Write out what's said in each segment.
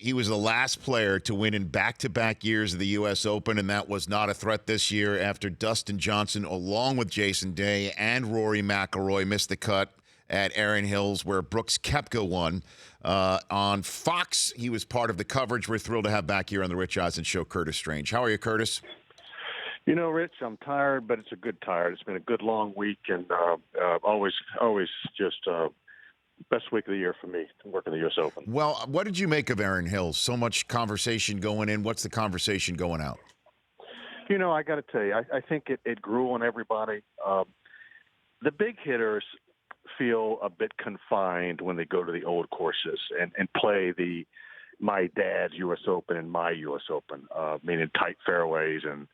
He was the last player to win in back-to-back years of the U.S. Open, and that was not a threat this year after Dustin Johnson, along with Jason Day and Rory McIlroy, missed the cut at Erin Hills, where Brooks Koepka won. On Fox, he was part of the coverage. We're thrilled to have back here on the Rich Eisen Show, Curtis Strange. How are you, Curtis? You know, Rich, I'm tired, but it's a good tired. It's been a good long week, and always just best week of the year for me working the U.S. Open. Well, what did you make of Erin Hills? So much conversation going in. What's the conversation going out? You know, I got to tell you, I think it grew on everybody. The big hitters feel a bit confined when they go to the old courses and play my dad's U.S. Open and my U.S. Open, meaning tight fairways and,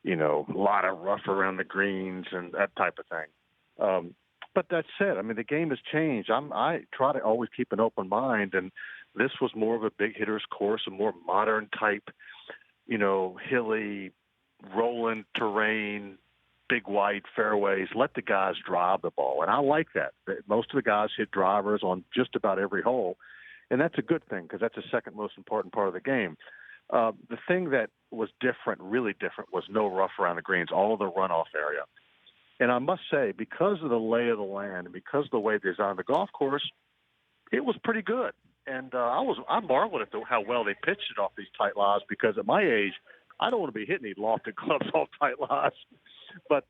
you know, a lot of rough around the greens and that type of thing. But that said, I mean, the game has changed. I try to always keep an open mind, and this was more of a big hitter's course, a more modern type, you know, hilly, rolling terrain, big wide fairways. Let the guys drive the ball, and I like that. Most of the guys hit drivers on just about every hole, and that's a good thing because that's the second most important part of the game. The thing that was different, really different, was no rough around the greens, all of the runoff area. And I must say, because of the lay of the land and because of the way they designed the golf course, it was pretty good. And I marveled at how well they pitched it off these tight lies, because at my age, I don't want to be hitting these lofted clubs off tight lies. But,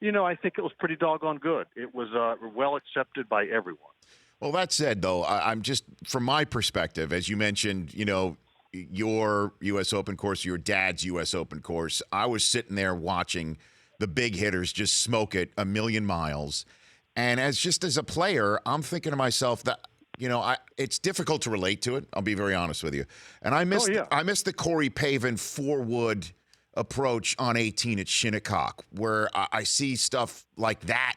you know, I think it was pretty doggone good. It was well accepted by everyone. Well, that said, though, I'm just, from my perspective, as you mentioned, you know, your U.S. Open course, your dad's U.S. Open course, I was sitting there watching the big hitters just smoke it a million miles. And as a player, I'm thinking to myself that, you know, it's difficult to relate to it. I'll be very honest with you. And I missed the Corey Pavin 4-wood approach on 18 at Shinnecock, where I see stuff like that.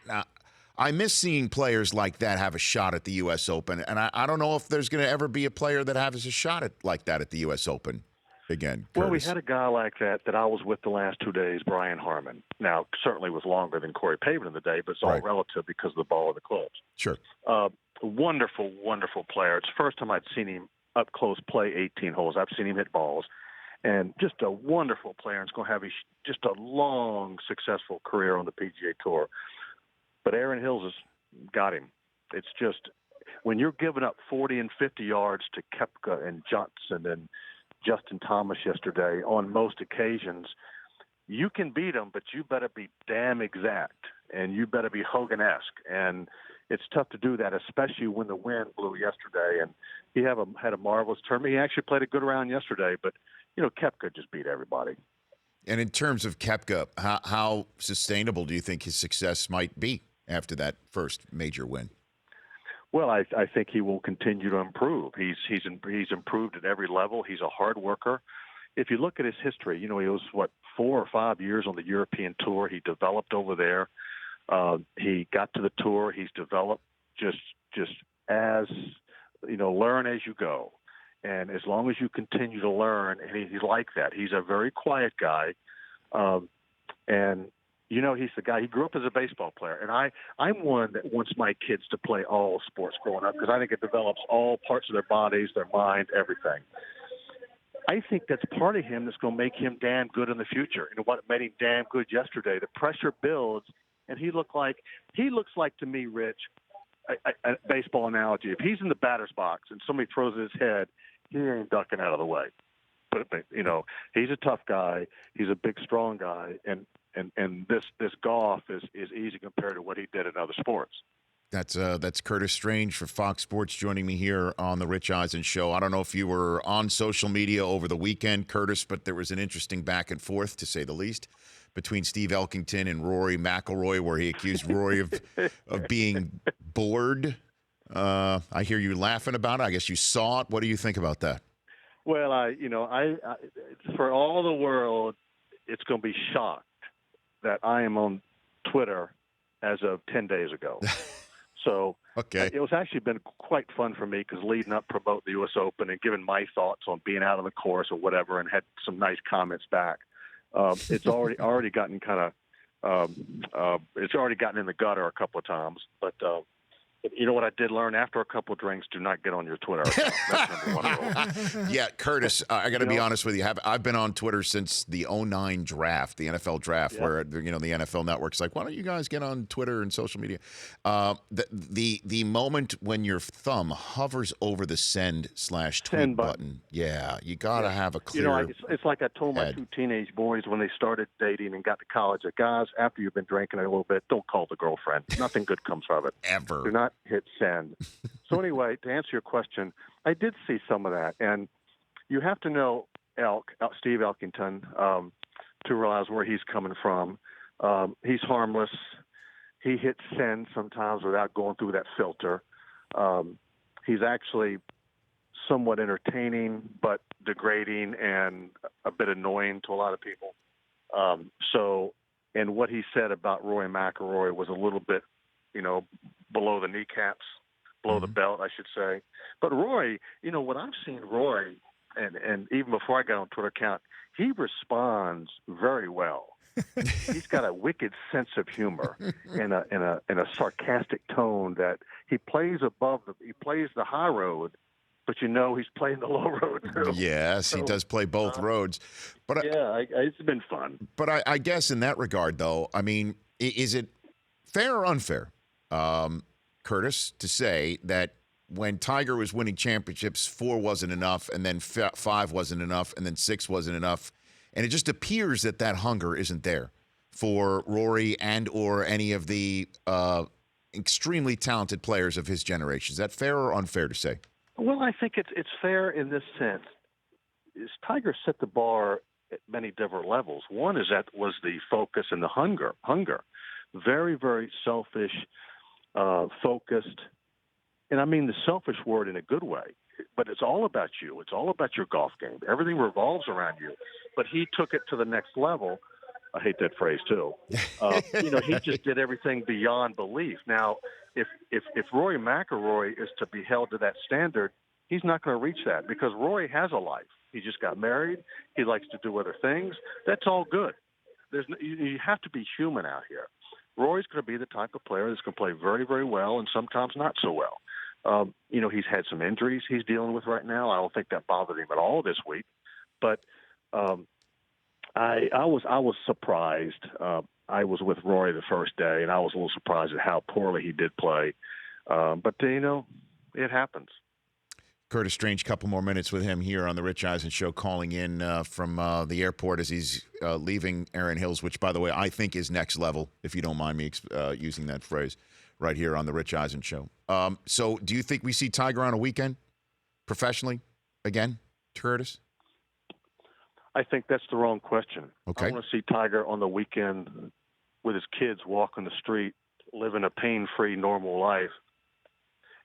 I miss seeing players like that have a shot at the U.S. Open. And I don't know if there's going to ever be a player that has a shot like that at the U.S. Open again. Well, Curtis. we had a guy like that I was with the last 2 days, Brian Harmon. Now, certainly was longer than Corey Pavin in the day, but it's all relative because of the ball of the clubs. Sure. Wonderful, wonderful player. It's the first time I'd seen him up close play 18 holes. I've seen him hit balls. And just a wonderful player. It's going to have just a long, successful career on the PGA Tour. But Erin Hills has got him. It's just, when you're giving up 40 and 50 yards to Koepka and Johnson and Justin Thomas yesterday on most occasions, you can beat them, but you better be damn exact, and you better be Hogan-esque. And it's tough to do that, especially when the wind blew yesterday. And he had a marvelous tournament. He actually played a good round yesterday, but, you know, Koepka just beat everybody. And in terms of Koepka, how sustainable do you think his success might be after that first major win? Well, I think he will continue to improve. He's improved at every level. He's a hard worker. If you look at his history, you know, he was 4 or 5 years on the European tour. He developed over there. He got to the tour. He's developed just as, you know, learn as you go. And as long as you continue to learn, and he's like that. He's a very quiet guy. And you know, he's the guy. He grew up as a baseball player, and I'm one that wants my kids to play all sports growing up because I think it develops all parts of their bodies, their mind, everything. I think that's part of him that's going to make him damn good in the future. And what made him damn good yesterday, the pressure builds, and he looks like to me, Rich, a baseball analogy. If he's in the batter's box and somebody throws at his head, he ain't ducking out of the way. But you know, he's a tough guy. He's a big, strong guy, and this golf is easy compared to what he did in other sports. That's Curtis Strange for Fox Sports joining me here on the Rich Eisen Show. I don't know if you were on social media over the weekend, Curtis, but there was an interesting back and forth, to say the least, between Steve Elkington and Rory McIlroy, where he accused Rory of being bored. I hear you laughing about it. I guess you saw it. What do you think about that? Well, I for all the world, it's going to be shocked that I am on Twitter as of 10 days ago. So okay. It was actually been quite fun for me because leading up, promote the U.S. Open and giving my thoughts on being out on the course or whatever, and had some nice comments back. It's already gotten it's already gotten in the gutter a couple of times. But You know what I did learn after a couple of drinks? Do not get on your Twitter account. That's number one rule. Yeah, Curtis, I got to be honest with you. I've been on Twitter since the '09 draft, the NFL draft, where the NFL Network's like, why don't you guys get on Twitter and social media? The moment when your thumb hovers over the send/tweet button, yeah, you got to have a clear. It's like I told my two teenage boys when they started dating and got to college that, guys, after you've been drinking a little bit, don't call the girlfriend. Nothing good comes from it. Ever. Do not hit send. So anyway, to answer your question, I did see some of that, and you have to know Steve Elkington, to realize where he's coming from. He's harmless. He hits send sometimes without going through that filter. He's actually somewhat entertaining, but degrading and a bit annoying to a lot of people. And what he said about Rory McIlroy was a little bit, below the kneecaps, below the belt, I should say. But Rory, what I've seen Rory, and even before I got on Twitter account, he responds very well. He's got a wicked sense of humor and a sarcastic tone that he plays he plays the high road, but he's playing the low road too. Yes, he does play both roads. But it's been fun. But I guess in that regard, though, I mean, is it fair or unfair, Curtis, to say that when Tiger was winning championships, 4 wasn't enough, and then 5 wasn't enough, and then 6 wasn't enough, and it just appears that hunger isn't there for Rory and or any of the extremely talented players of his generation? Is that fair or unfair to say? Well, I think it's fair in this sense. Tiger set the bar at many different levels. One was the focus and the hunger. Very, very selfish, focused. And I mean the selfish word in a good way. But it's all about you. It's all about your golf game. Everything revolves around you. But he took it to the next level. I hate that phrase too. He just did everything beyond belief. Now, if Rory McIlroy is to be held to that standard, he's not going to reach that because Rory has a life. He just got married. He likes to do other things. That's all good. You have to be human out here. Rory's going to be the type of player that's going to play very, very well and sometimes not so well. He's had some injuries he's dealing with right now. I don't think that bothered him at all this week. But I was surprised. I was with Rory the first day, and I was a little surprised at how poorly he did play. But it happens. Curtis Strange, couple more minutes with him here on the Rich Eisen Show, calling in from the airport as he's leaving Erin Hills, which, by the way, I think is next level, if you don't mind me using that phrase, right here on the Rich Eisen Show. So do you think we see Tiger on a weekend professionally again, Curtis? I think that's the wrong question. Okay. I want to see Tiger on the weekend with his kids walking the street, living a pain-free, normal life.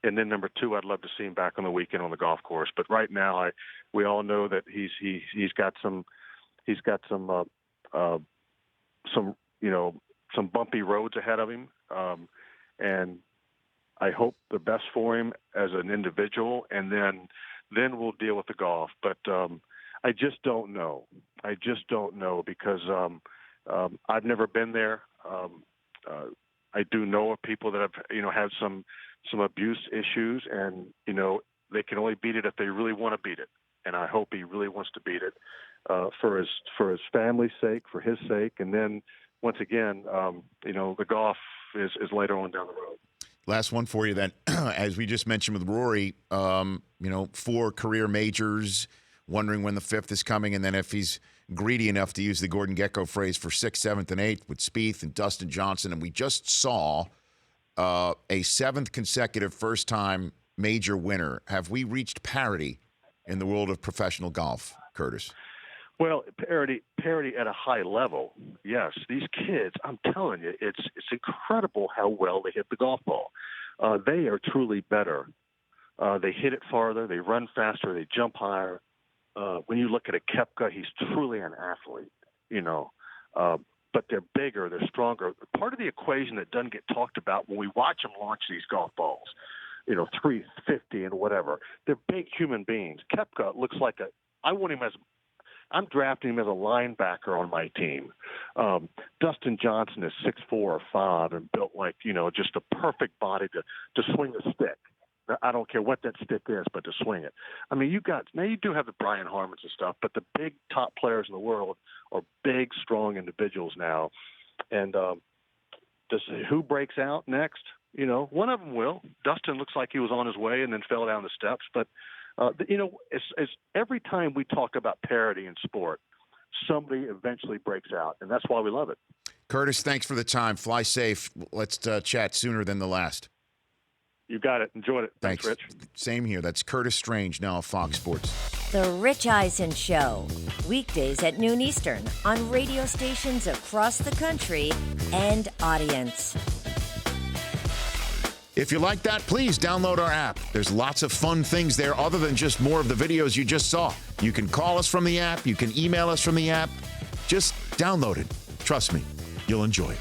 And then number 2, I'd love to see him back on the weekend on the golf course. But right now, we all know that he's got some bumpy roads ahead of him. And I hope the best for him as an individual, and then we'll deal with the golf. But I just don't know. Because I've never been there. I do know of people that have had some abuse issues, and they can only beat it if they really want to beat it. And I hope he really wants to beat it for his family's sake, for his sake, and then once again, the golf is later on down the road. Last one for you then. As we just mentioned with Rory, 4 career majors, wondering when the 5th is coming, and then if he's greedy enough to use the Gordon Gekko phrase for 6th, 7th, and 8th with Spieth and Dustin Johnson. And we just saw a 7th consecutive first-time major winner. Have we reached parity in the world of professional golf, Curtis? Well, parity at a high level, yes. These kids, I'm telling you, it's incredible how well they hit the golf ball. They are truly better. They hit it farther, they run faster, they jump higher. When you look at a Koepka, he's truly an athlete, but they're bigger, they're stronger. Part of the equation that doesn't get talked about when we watch them launch these golf balls, 350 and whatever, they're big human beings. Koepka looks like I want him as I'm drafting him as a linebacker on my team. Dustin Johnson is 6'4" or 5" and built like, just a perfect body to swing a stick. I don't care what that stick is, but to swing it. I mean, you do have the Brian Harmons and stuff, but the big top players in the world are big, strong individuals now. And who breaks out next? One of them will. Dustin looks like he was on his way and then fell down the steps. But, it's every time we talk about parity in sport, somebody eventually breaks out, and that's why we love it. Curtis, thanks for the time. Fly safe. Let's chat sooner than the last. You got it. Enjoyed it. Thanks, Rich. Same here. That's Curtis Strange, now of Fox Sports. The Rich Eisen Show, weekdays at noon Eastern on radio stations across the country and audience. If you like that, please download our app. There's lots of fun things there other than just more of the videos you just saw. You can call us from the app. You can email us from the app. Just download it. Trust me, you'll enjoy it.